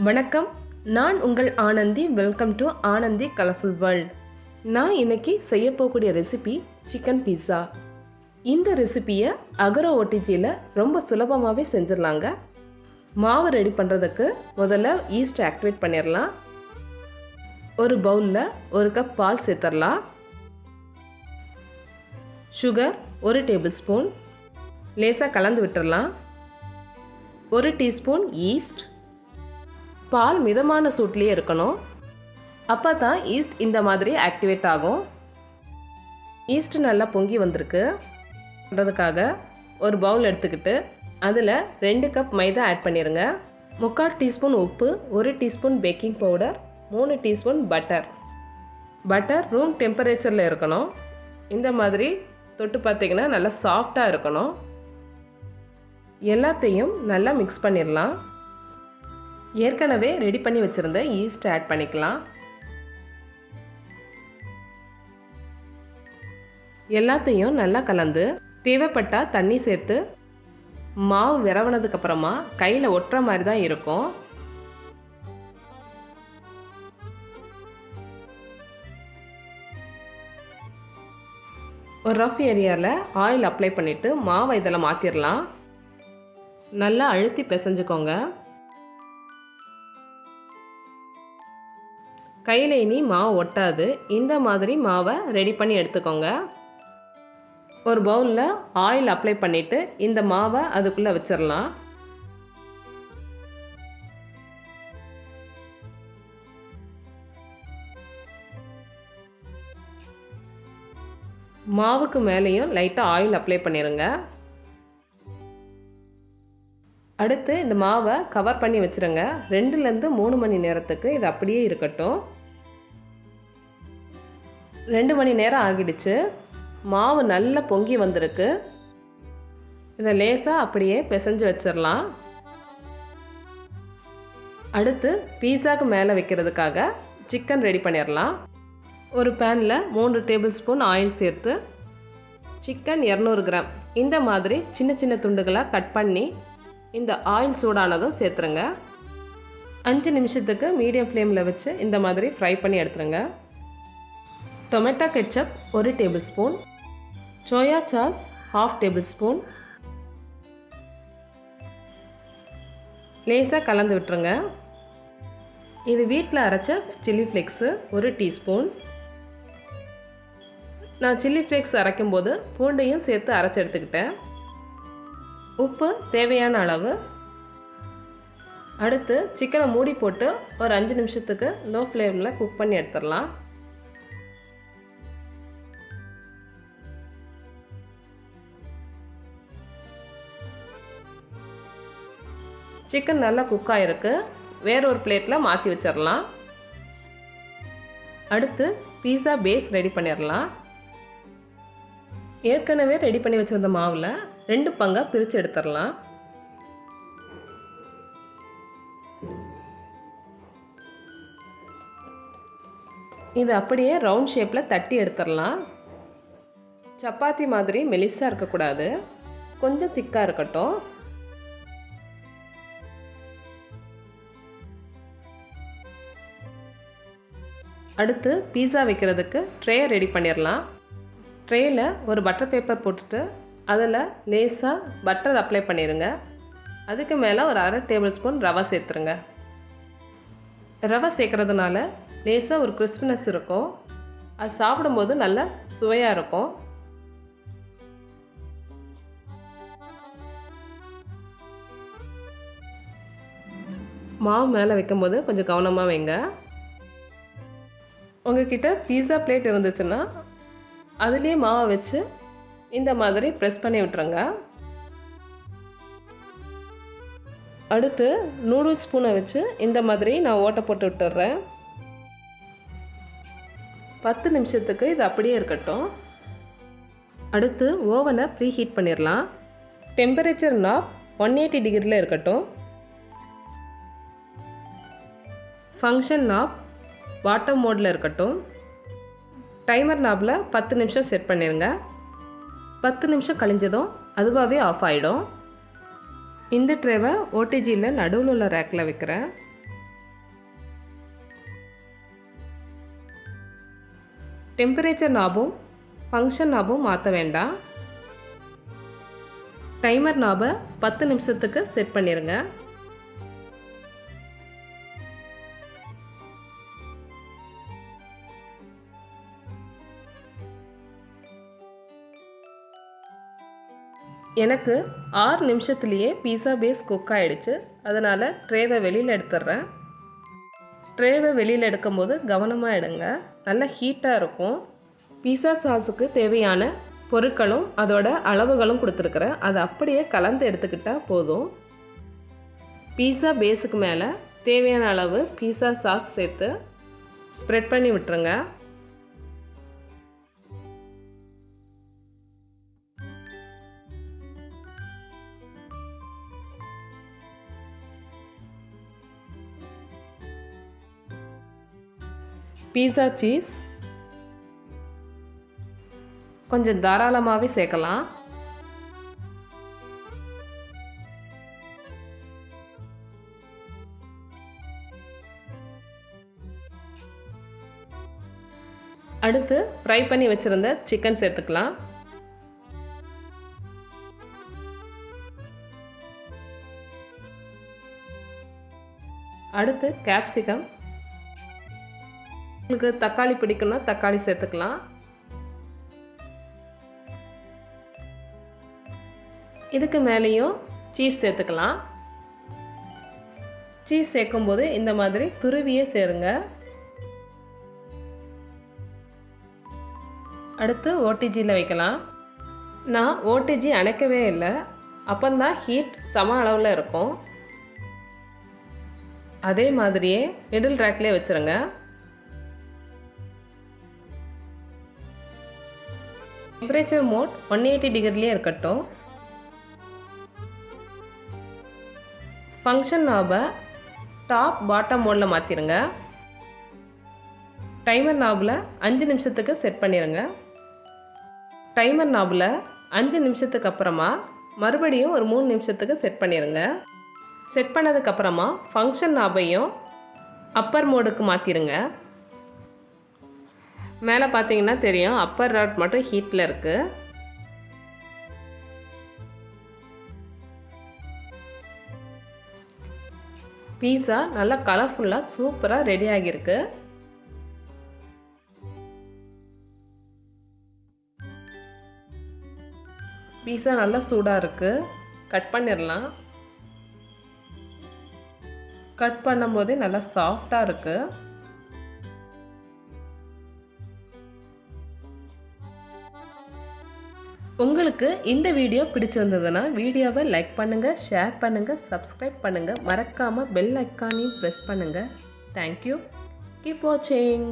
வணக்கம், நான் உங்கள் Anandhi. Welcome to Anandhi colourful world. நான் இன்னைக்கு செய்ய போகக்கூடிய ரெசிபி சிக்கன் பீஸா. இந்த ரெசிபியை அகரோ ஓடிஜியில் ரொம்ப சுலபமாகவே செஞ்சிடலாங்க. மாவு ரெடி பண்ணுறதுக்கு முதல்ல ஈஸ்ட் ஆக்டிவேட் பண்ணிடலாம். ஒரு பவுலில் 1 கப் பால் சேர்த்துடலாம். சுகர் 1 டேபிள் ஸ்பூன், லேசாக கலந்து விட்டுடலாம். 1 டீஸ்பூன் ஈஸ்ட். பால் மிதமான சூட்லேயே இருக்கணும், அப்போ தான் ஈஸ்ட் இந்த மாதிரி ஆக்டிவேட் ஆகும். ஈஸ்ட் நல்லா பொங்கி வந்திருக்கு. பண்ணுறதுக்காக ஒரு பவுல் எடுத்துக்கிட்டு அதில் 2 கப் மைதா ஆட் பண்ணிடுங்க. 3/4 டீஸ்பூன் உப்பு, 1 teaspoon baking powder, 3 teaspoon butter room டெம்பரேச்சரில் இருக்கணும். இந்த மாதிரி தொட்டு பார்த்தீங்கன்னா நல்லா சாஃப்டாக இருக்கணும். எல்லாத்தையும் நல்லா மிக்ஸ் பண்ணிடலாம். ஏற்கனவே ரெடி பண்ணி வச்சுருந்த ஈஸ்ட் ஆட் பண்ணிக்கலாம். எல்லாத்தையும் நல்லா கலந்து தேவைப்பட்டால் தண்ணி சேர்த்து மாவு விரவுனதுக்கப்புறமா கையில் ஒட்டுற மாதிரி தான் இருக்கும். ஒரு ரஃப் ஏரியாவில் ஆயில் அப்ளை பண்ணிவிட்டு மாவை இதில் மாற்றிடலாம். நல்லா அழுத்தி பிசைஞ்சுக்கோங்க. கையில் இனி மாவு ஒட்டாது. இந்த மாதிரி மாவை ரெடி பண்ணி எடுத்துக்கோங்க. ஒரு பவுலில் ஆயில் அப்ளை பண்ணிவிட்டு இந்த மாவை அதுக்குள்ளே வச்சிடலாம். மாவுக்கு மேலேயும் லைட்டாக ஆயில் அப்ளை பண்ணிடுங்க. அடுத்து இந்த மாவை கவர் பண்ணி வச்சுருங்க. 2லேருந்து 3 மணி நேரத்துக்கு இது அப்படியே இருக்கட்டும். 2 மணி நேரம் ஆகிடுச்சு. மாவு நல்லா பொங்கி வந்திருக்கு. இதை லேசாக அப்படியே பிசைஞ்சு வச்சிடலாம். அடுத்து பீஸாவுக்கு மேலே வைக்கிறதுக்காக சிக்கன் ரெடி பண்ணிடலாம். ஒரு பேனில் 3 டேபிள் ஸ்பூன் ஆயில் சேர்த்து சிக்கன் 200 கிராம் இந்த மாதிரி சின்ன சின்ன துண்டுகளாக கட் பண்ணி இந்த ஆயில் சூடானதும் சேர்த்துருங்க. 5 நிமிஷத்துக்கு மீடியம் ஃப்ளேமில் வச்சு இந்த மாதிரி ஃப்ரை பண்ணி எடுத்துருங்க. Tomato ketchup 1 table spoon, soya sauce 1/2 table spoon, லேசாக கலந்து விட்டுருங்க. இது வீட்டில் அரைச்ச சில்லி ஃப்ளேக்ஸு 1 டீஸ்பூன். நான் சில்லி ஃப்ளேக்ஸ் அரைக்கும்போது பூண்டையும் சேர்த்து அரைச்சி எடுத்துக்கிட்டேன். உப்பு தேவையான அளவு. அடுத்து சிக்கனை மூடி போட்டு ஒரு 5 நிமிஷத்துக்கு லோ ஃப்ளேமில் குக் பண்ணி எடுத்துடலாம். சிக்கன் நல்லா குக் ஆகிருக்கு. வேற ஒரு பிளேட்டில் மாற்றி வச்சிடலாம். அடுத்து பீஸா பேஸ் ரெடி பண்ணிடலாம். ஏற்கனவே ரெடி பண்ணி வச்சுருந்த மாவில் 2 பங்காக பிரித்து எடுத்துடலாம். இது அப்படியே ரவுண்ட் ஷேப்பில் தட்டி எடுத்துடலாம். சப்பாத்தி மாதிரி மெலிசாக இருக்கக்கூடாது, கொஞ்சம் திக்காக இருக்கட்டும். அடுத்து பீஸா வைக்கிறதுக்கு ட்ரே ரெடி பண்ணிடலாம். ட்ரேயில் ஒரு பட்டர் பேப்பர் போட்டுட்டு அதில் லேசாக பட்டர் அப்ளை பண்ணிடுங்க. அதுக்கு மேலே ஒரு 1/2 டேபிள் ஸ்பூன் ரவை சேர்த்துருங்க. ரவை சேர்க்குறதுனால லேசாக ஒரு கிறிஸ்பினஸ் இருக்கும். அது சாப்பிடும்போது நல்லா சுவையாக இருக்கும். மாவு மேலே வைக்கும்போது கொஞ்சம் கவனமாக வைங்க. உங்கள்கிட்ட பீஸா பிளேட் இருந்துச்சுன்னா அதுலேயே மாவை வச்சு இந்த மாதிரி ப்ரெஸ் பண்ணி விட்டுருங்க. அடுத்து நூடுல்ஸ் ஸ்பூனை வச்சு இந்த மாதிரி நான் ஓட்டை போட்டு விட்டுறேன். 10 நிமிஷத்துக்கு இது அப்படியே இருக்கட்டும். அடுத்து ஓவனை ப்ரீ ஹீட் பண்ணிடலாம். டெம்பரேச்சர் நாப் 180 டிகிரியில் இருக்கட்டும். ஃபங்க்ஷன் நாப் பாட்டம் மோடில் இருக்கட்டும். டைமர் நாபில் 10 நிமிஷம் செட் பண்ணிடுங்க. 10 நிமிஷம் கழிஞ்சதும் அதுவாகவே ஆஃப் ஆகிடும். இந்த ட்ரேவை ஓடிஜியில் நடுவில் உள்ள ரேக்கில் வைக்கிறேன். டெம்பரேச்சர் நாபும் ஃபங்க்ஷன் நாபும் மாற்ற வேண்டாம். டைமர் நாபை 10 நிமிஷத்துக்கு செட் பண்ணிடுங்க. எனக்கு 6 நிமிஷத்துலேயே பீஸா பேஸ் குக் ஆகிடுச்சு. அதனால் ட்ரேவை வெளியில் எடுத்துடுறேன். ட்ரேவை வெளியில் எடுக்கும்போது கவனமாக எடுங்க, நல்லா ஹீட்டாக இருக்கும். பீஸா சாஸுக்கு தேவையான பொருட்களும் அதோட அளவுகளும் கொடுத்துருக்குறேன். அதை அப்படியே கலந்து எடுத்துக்கிட்டால் போதும். பீஸா பேஸுக்கு மேலே தேவையான அளவு பீஸா சாஸ் சேர்த்து ஸ்ப்ரெட் பண்ணி விட்டுருங்க. பீஸா சீஸ் கொஞ்சம் தாராளமாகவே சேர்க்கலாம். அடுத்து ஃப்ரை பண்ணி வச்சுருந்த சிக்கன் சேர்த்துக்கலாம். அடுத்து கேப்சிகம். உங்களுக்கு தக்காளி பிடிக்குன்னா தக்காளி சேர்த்துக்கலாம். இதுக்கு மேலேயும் சீஸ் சேர்த்துக்கலாம். சீஸ் சேர்க்கும்போது இந்த மாதிரி துருவியே சேருங்க. அடுத்து ஓடிஜியில் வைக்கலாம். நான் ஓடிஜி அணைக்கவே இல்லை, அப்போந்தான் ஹீட் சம அளவில் இருக்கும். அதே மாதிரியே மிடில் ரேக்லேயே வச்சுருங்க. டெம்பரேச்சர் மோட் 180 டிகிரிலே இருக்கட்டும். ஃபங்க்ஷன் நாபை டாப் பாட்டம் மோடில் மாற்றிடுங்க. டைமர் நாபில் 5 நிமிஷத்துக்கு செட் பண்ணிடுங்க. டைமர் நாபில் 5 நிமிஷத்துக்கு அப்புறமா மறுபடியும் ஒரு 3 நிமிஷத்துக்கு செட் பண்ணிடுங்க. செட் பண்ணதுக்கப்புறமா ஃபங்க்ஷன் நாபையும் அப்பர் மோடுக்கு மாற்றிடுங்க. மேலே பார்த்தீங்கன்னா தெரியும், அப்பர் ராட் மட்டும் ஹீட்டில் இருக்குது. பீஸா நல்லா கலர்ஃபுல்லாக சூப்பராக ரெடி ஆகியிருக்கு. பீஸா நல்லா சூடாக இருக்குது. கட் பண்ணிடலாம். கட் பண்ணும்போதே நல்லா சாஃப்டாக இருக்குது. உங்களுக்கு இந்த வீடியோ பிடிச்சிருந்ததுன்னா வீடியோவை லைக் பண்ணுங்கள், ஷேர் பண்ணுங்கள், சப்ஸ்கிரைப் பண்ணுங்கள். மறக்காமல் பெல் ஐக்கானையும் ப்ரெஸ் பண்ணுங்கள். தேங்க்யூ. கீப் வாட்சிங்.